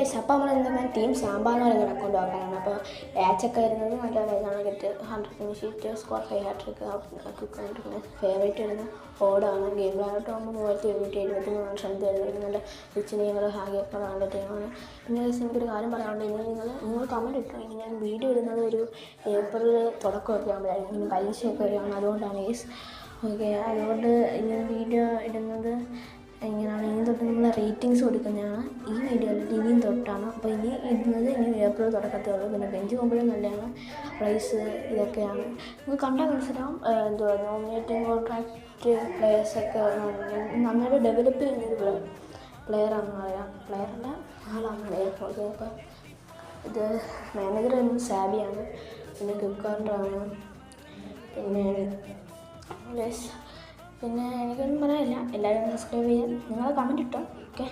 Guys, അപ്പോൾ നമ്മൾ എന്താ ടീം സാമ്പാർ എന്ന് പറയുന്ന അക്കൗണ്ട് ആക്കാനാണ്. അപ്പോൾ ബാച്ചൊക്കെ വരുന്നത് നല്ല വൈകാണ്. ഗെറ്റ് 100 ഷീറ്റ് സ്കോർ 5 ഹാട്രിക് പിന്നെ ഫേവറേറ്റ് വരുന്ന ഓടാണ്. ഗെയിം പ്ലാനോട്ട് ആകുമ്പോൾ 3773 സ്ട്രെങ്ത് വരുന്നത് നല്ല റിച്ച് നിങ്ങൾ ഹാഗിയൊക്കെ നല്ല ടീമാണ്. പിന്നെ എനിക്കൊരു കാര്യം പറയാനുണ്ട്. ഇനി നിങ്ങൾ കമൻറ്റ് ഇട്ടു. ഇനി ഞാൻ വീഡിയോ ഇടുന്നത് ഒരു ഏപ്രിൽ തുടക്കമൊക്കെ ആകുമ്പോഴായിരിക്കും. ഇനി പരീക്ഷയൊക്കെ വരികയാണ്. അതുകൊണ്ടാണ് ഗൈസ്. ഓക്കെ, അതുകൊണ്ട് ഇനി വീഡിയോ ഇടുന്നത് ഇങ്ങനെയാണ്. ഇനി തൊട്ട് നമ്മൾ റേറ്റിങ്സ് കൊടുക്കുന്നതാണ് ഈ വീഡിയോയിൽ. ഇനിയും തൊട്ടാണ്. അപ്പോൾ ഇനി ഇടുന്നത് ഇനി ഏപ്രിൽ തുടക്കത്തേ ഉള്ളൂ. പിന്നെ ബെഞ്ച് പോകുമ്പോഴും നല്ലതാണ്. പ്രൈസ് ഇതൊക്കെയാണ് നിങ്ങൾക്ക് കണ്ടാൽ മനസ്സിലാവും. എന്തുവാ നോമിനേറ്റിംഗ് കോൺട്രാക്റ്റ് പ്ലെയേഴ്സൊക്കെ നന്നായിട്ട് ഡെവലപ്പ് ചെയ്യുന്നൊരു പ്ലെയറാണെന്ന് പറയാം. പ്ലെയറല്ല, ആളാണ്. ഓക്കെ, അപ്പോൾ ഇത് മാനേജർ സാബിയാണ്. പിന്നെ ക്വിക്കാറാണ്. പിന്നെ എനിക്കൊന്നും പറയാനില്ല. എല്ലാവരും സബ്സ്ക്രൈബ് ചെയ്യാൻ. നിങ്ങൾ കമൻറ്റ് ഇട്ടോ. ഓക്കെ.